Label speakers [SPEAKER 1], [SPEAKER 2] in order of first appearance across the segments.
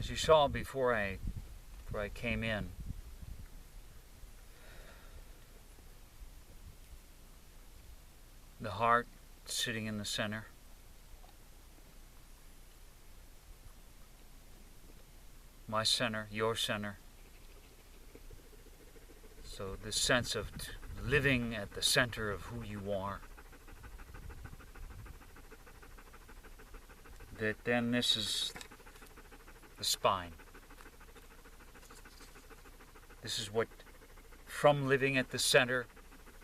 [SPEAKER 1] As you saw before I came in, the heart sitting in the center. My center, your center. So this sense of living at the center of who you are. That then this is the spine. This is what, from living at the center,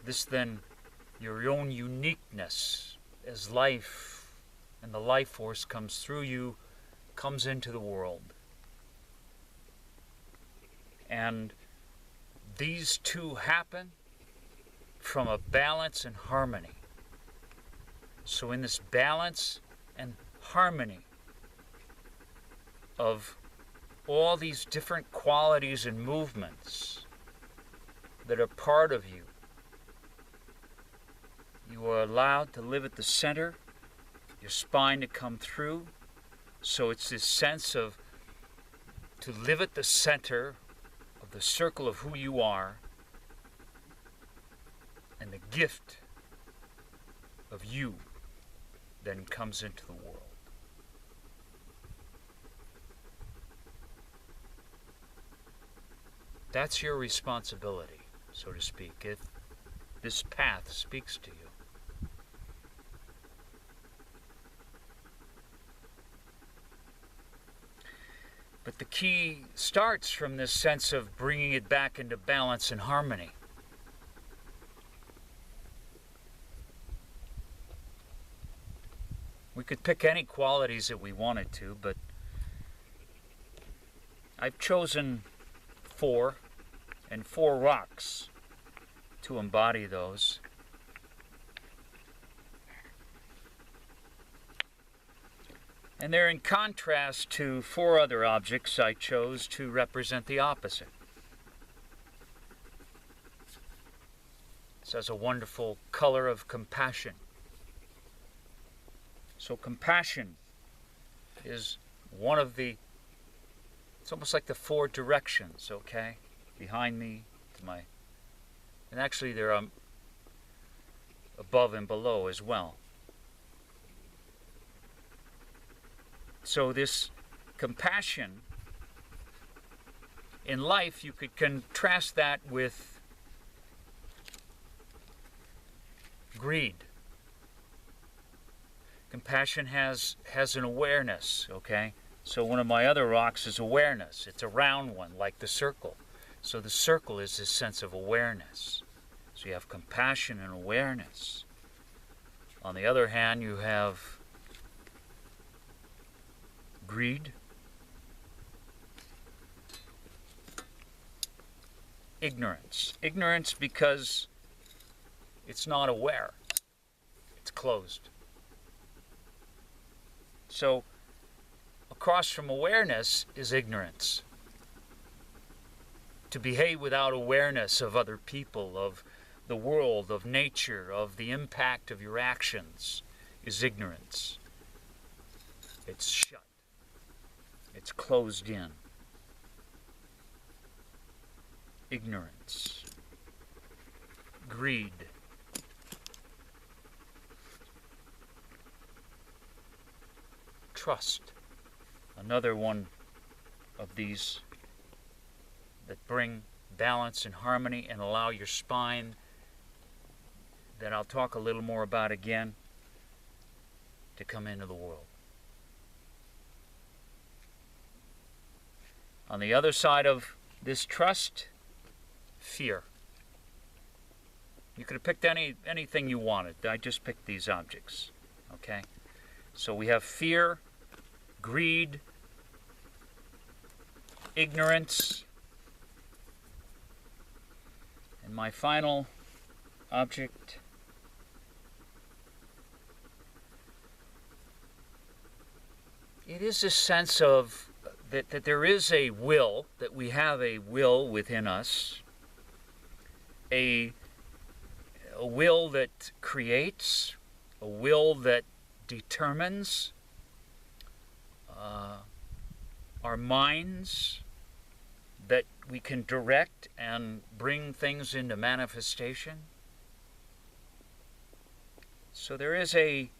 [SPEAKER 1] this then, your own uniqueness as life and the life force comes through you, comes into the world. And these two happen from a balance and harmony. So in this balance and harmony of all these different qualities and movements that are part of you, you are allowed to live at the center, your spine to come through. So it's this sense of to live at the center of the circle of who you are, and the gift of you then comes into the world. That's your responsibility, so to speak, if this path speaks to you. But the key starts from this sense of bringing it back into balance and harmony. We could pick any qualities that we wanted to, but I've chosen 4 rocks to embody those. And they're in contrast to 4 other objects I chose to represent the opposite. This has a wonderful color of compassion. So compassion is one of the, it's almost like the 4 directions, okay? Behind me, to my, and actually they're above and below as well. So this compassion in life, you could contrast that with greed. Compassion has an awareness, okay? So one of my other rocks is awareness. It's a round one, like the circle. So the circle is this sense of awareness. So you have compassion and awareness. On the other hand, you have greed, ignorance. Ignorance because it's not aware. It's closed. So across from awareness is ignorance. To behave without awareness of other people, of the world, of nature, of the impact of your actions is ignorance. It's shut. It's closed in. Ignorance. Greed. Trust. Another one of these that bring balance and harmony and allow your spine, that I'll talk a little more about again, to come into the world. On the other side of this trust, fear. You could have picked anything you wanted. I just picked these objects. Okay? So we have fear, greed, ignorance, and my final object it is a sense of that there is a will, that we have a will within us, a will that creates, a will that determines our our minds that we can direct and bring things into manifestation. So there is a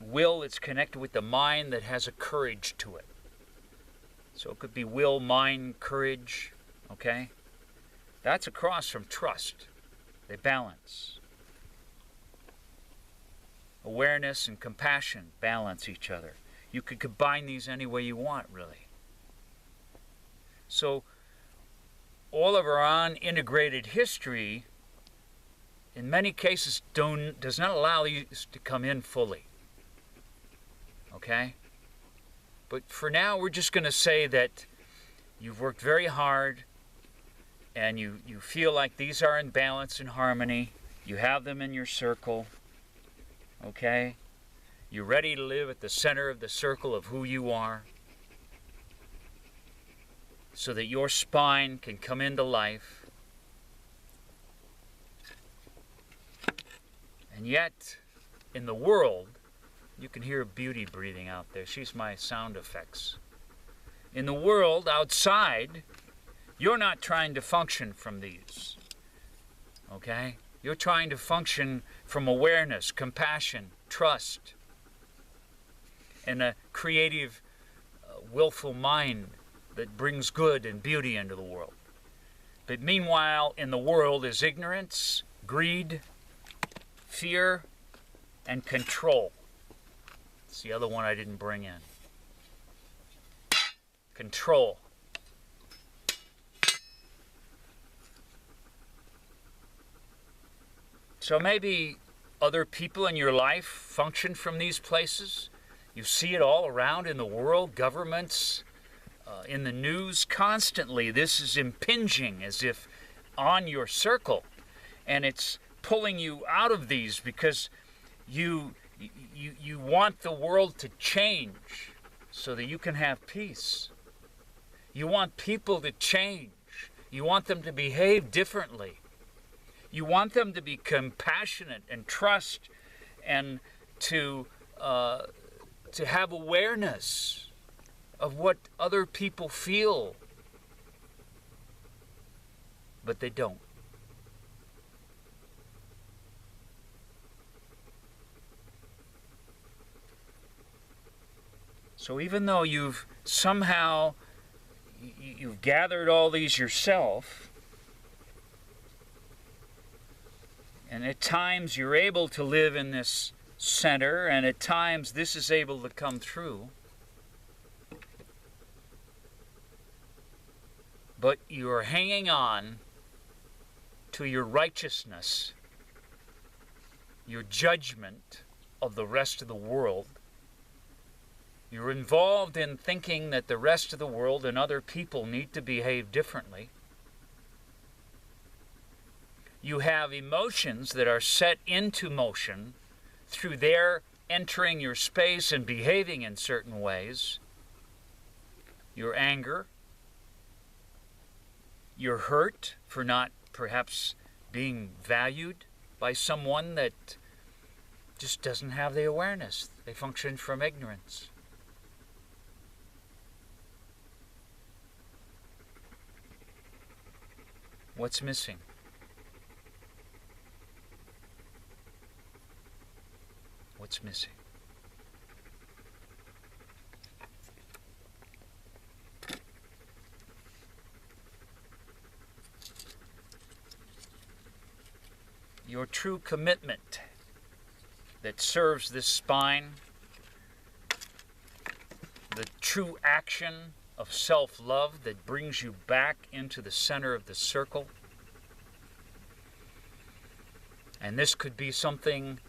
[SPEAKER 1] will that's connected with the mind that has a courage to it. So it could be will, mind, courage, okay? That's across from trust. They balance. Awareness and compassion balance each other. You could combine these any way you want, really. So all of our unintegrated history, in many cases, does not allow these to come in fully. Okay? But for now, we're just going to say that you've worked very hard and you feel like these are in balance and harmony. You have them in your circle. Okay? You're ready to live at the center of the circle of who you are so that your spine can come into life. And yet, in the world, you can hear Beauty breathing out there. She's my sound effects. In the world outside, you're not trying to function from these. Okay? You're trying to function from awareness, compassion, trust, and a creative, willful mind that brings good and beauty into the world. But meanwhile, in the world is ignorance, greed, fear, and control. It's the other one I didn't bring in. Control. So maybe other people in your life function from these places. You see it all around in the world, governments, in the news constantly. This is impinging as if on your circle. And it's pulling you out of these because you want the world to change so that you can have peace. You want people to change. You want them to behave differently. You want them to be compassionate and trust and to have awareness of what other people feel. But they don't. So even though you've somehow you've gathered all these yourself, and at times you're able to live in this center, and at times this is able to come through, but you're hanging on to your righteousness, your judgment of the rest of the world. You're involved in thinking that the rest of the world and other people need to behave differently. You have emotions that are set into motion through their entering your space and behaving in certain ways. Your anger, your hurt for not perhaps being valued by someone that just doesn't have the awareness. They function from ignorance. What's missing? What's missing? Your true commitment that serves this spine, the true action of self-love that brings you back into the center of the circle. And this could be something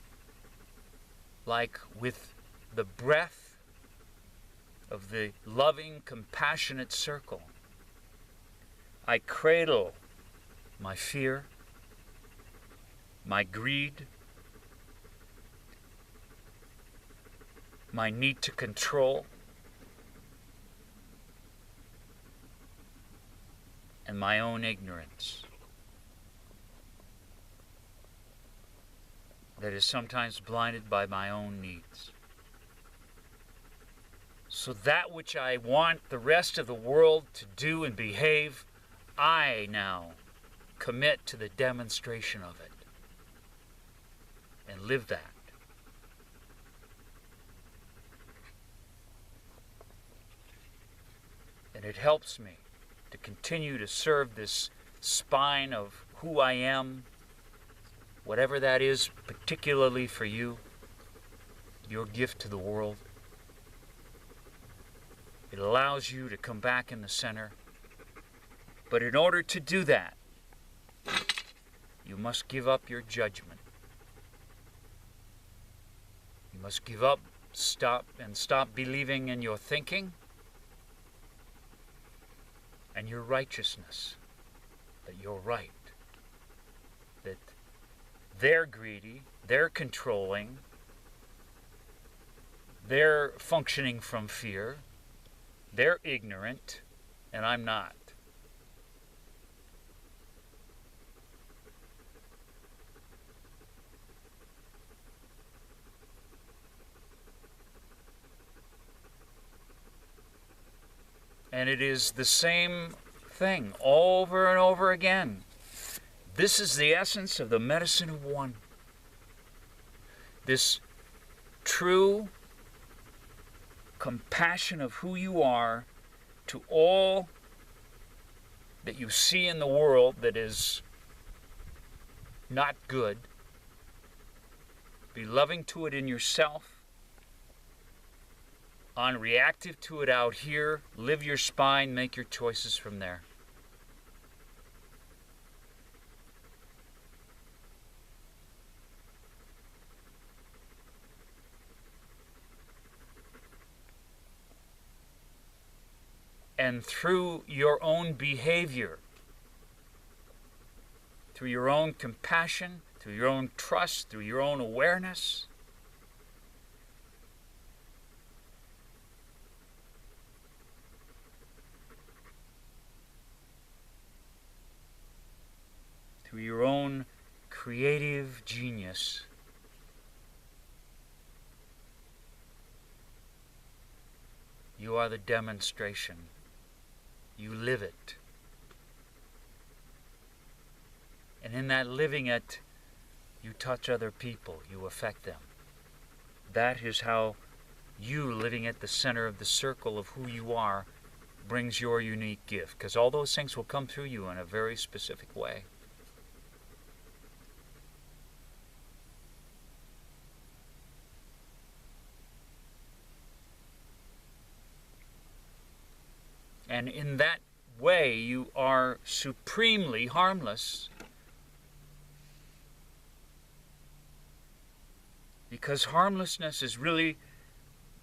[SPEAKER 1] like with the breath of the loving, compassionate circle. I cradle my fear, my greed, my need to control, and my own ignorance that is sometimes blinded by my own needs. So that which I want the rest of the world to do and behave, I now commit to the demonstration of it and live that. And it helps me to continue to serve this spine of who I am, whatever that is, particularly for you, your gift to the world. It allows you to come back in the center. But in order to do that, you must give up your judgment. You must give up, stop believing in your thinking and your righteousness, that you're right, that they're greedy, they're controlling, they're functioning from fear, they're ignorant, and I'm not. And it is the same thing over and over again. This is the essence of the medicine of one. This true compassion of who you are to all that you see in the world that is not good. Be loving to it in yourself. Unreactive to it out here. Live your spine, make your choices from there. And through your own behavior, through your own compassion, through your own trust, through your own awareness, through your own creative genius, you are the demonstration. You live it. And in that living it, you touch other people, you affect them. That is how you, living at the center of the circle of who you are, brings your unique gift. Because all those things will come through you in a very specific way. And in that way, you are supremely harmless. Because harmlessness is really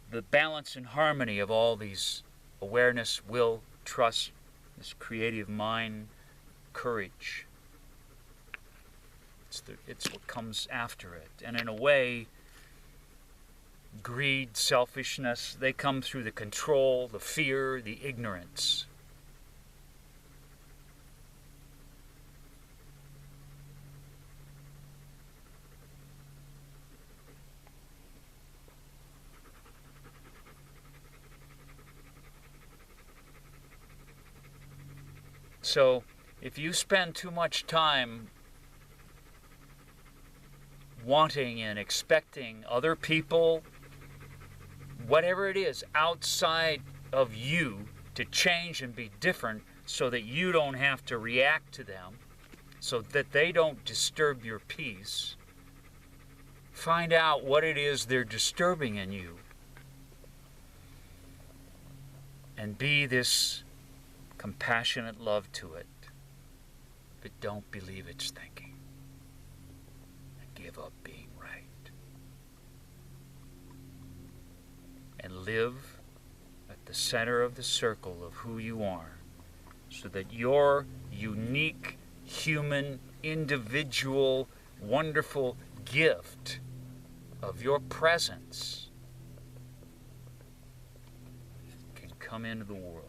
[SPEAKER 1] the balance and harmony of all these awareness, will, trust, this creative mind, courage. It's what comes after it. And in a way, greed, selfishness, they come through the control, the fear, the ignorance. So, if you spend too much time wanting and expecting other people, whatever it is outside of you, to change and be different so that you don't have to react to them, so that they don't disturb your peace, find out what it is they're disturbing in you. And be this compassionate love to it, but don't believe its thinking. And give up being right. And live at the center of the circle of who you are, so that your unique, human, individual, wonderful gift of your presence can come into the world.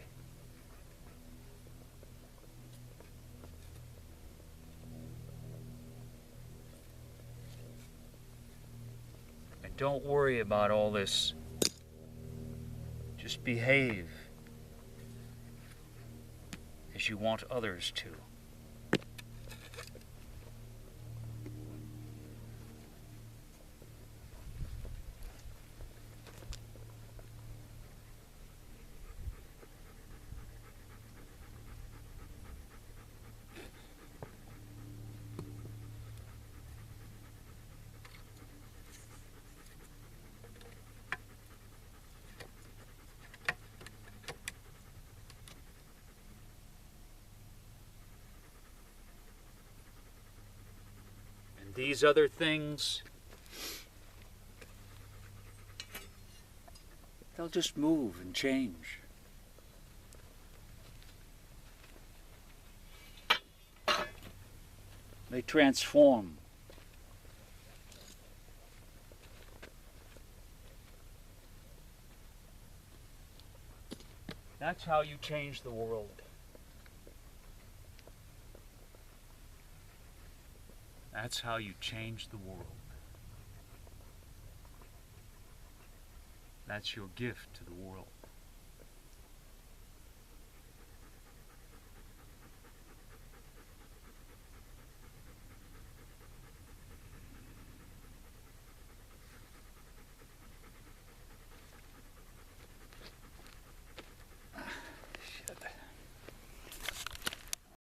[SPEAKER 1] Don't worry about all this Just behave as you want others to. These other things, they'll just move and change. They transform. That's how you change the world. That's how you change the world. That's your gift to the world.